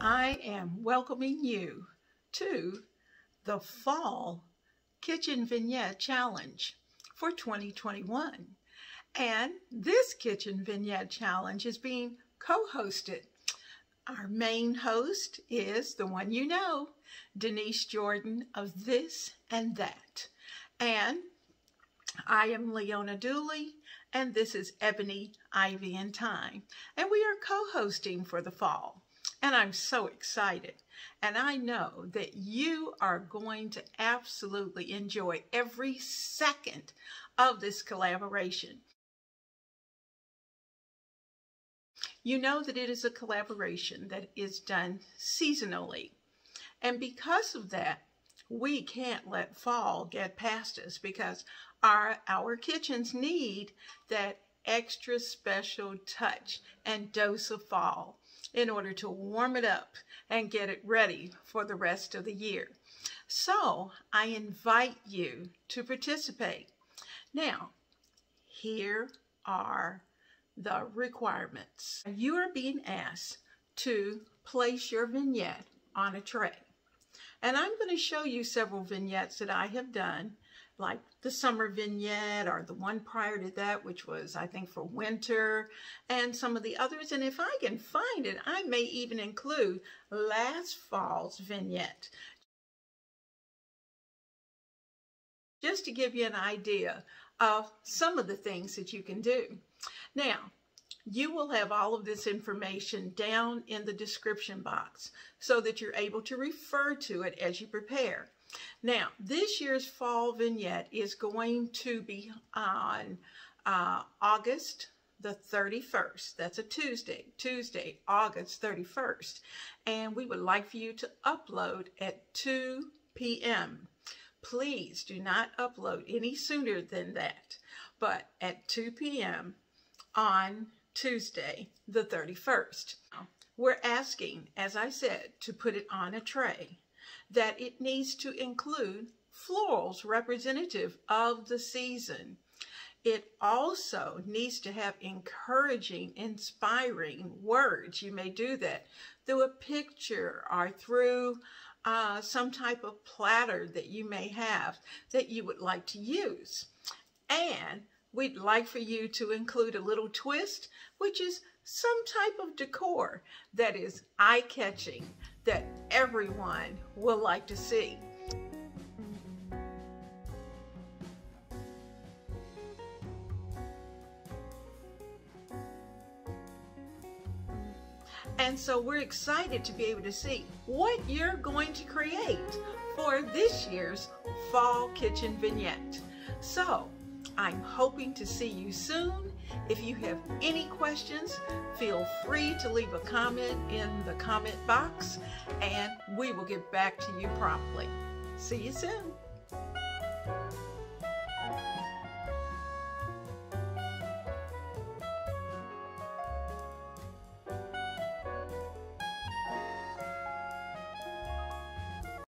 I am welcoming you to the Fall Kitchen Vignette Challenge for 2021. And this Kitchen Vignette Challenge is being co-hosted. Our main host is the one you know, Denise Jordan of This and That. And I am Leona Dooley, and this is Ebony, Ivy, and Thyme. And we are co-hosting for the fall. And I'm so excited. And I know that you are going to absolutely enjoy every second of this collaboration. You know that it is a collaboration that is done seasonally. And because of that, we can't let fall get past us because our kitchens need that extra special touch and dose of fall in order to warm it up and get it ready for the rest of the year. So I invite you to participate. Now, here are the requirements. You are being asked to place your vignette on a tray. And I'm going to show you several vignettes that I have done, like the summer vignette or the one prior to that, which was, I think, for winter, and some of the others. And if I can find it, I may even include last fall's vignette, just to give you an idea of some of the things that you can do. Now, you will have all of this information down in the description box so that you're able to refer to it as you prepare. Now, this year's fall vignette is going to be on August the 31st. That's a Tuesday, August 31st. And we would like for you to upload at 2 p.m. Please do not upload any sooner than that, but at 2 p.m. on Tuesday the 31st. We're asking, as I said, to put it on a tray, that it needs to include florals representative of the season. It also needs to have encouraging, inspiring words. You may do that through a picture or through some type of platter that you may have that you would like to use. And we'd like for you to include a little twist, which is some type of decor that is eye-catching, that everyone will like to see. And so we're excited to be able to see what you're going to create for this year's Fall Kitchen Vignette. So I'm hoping to see you soon. If you have any questions, feel free to leave a comment in the comment box and we will get back to you promptly. See you soon.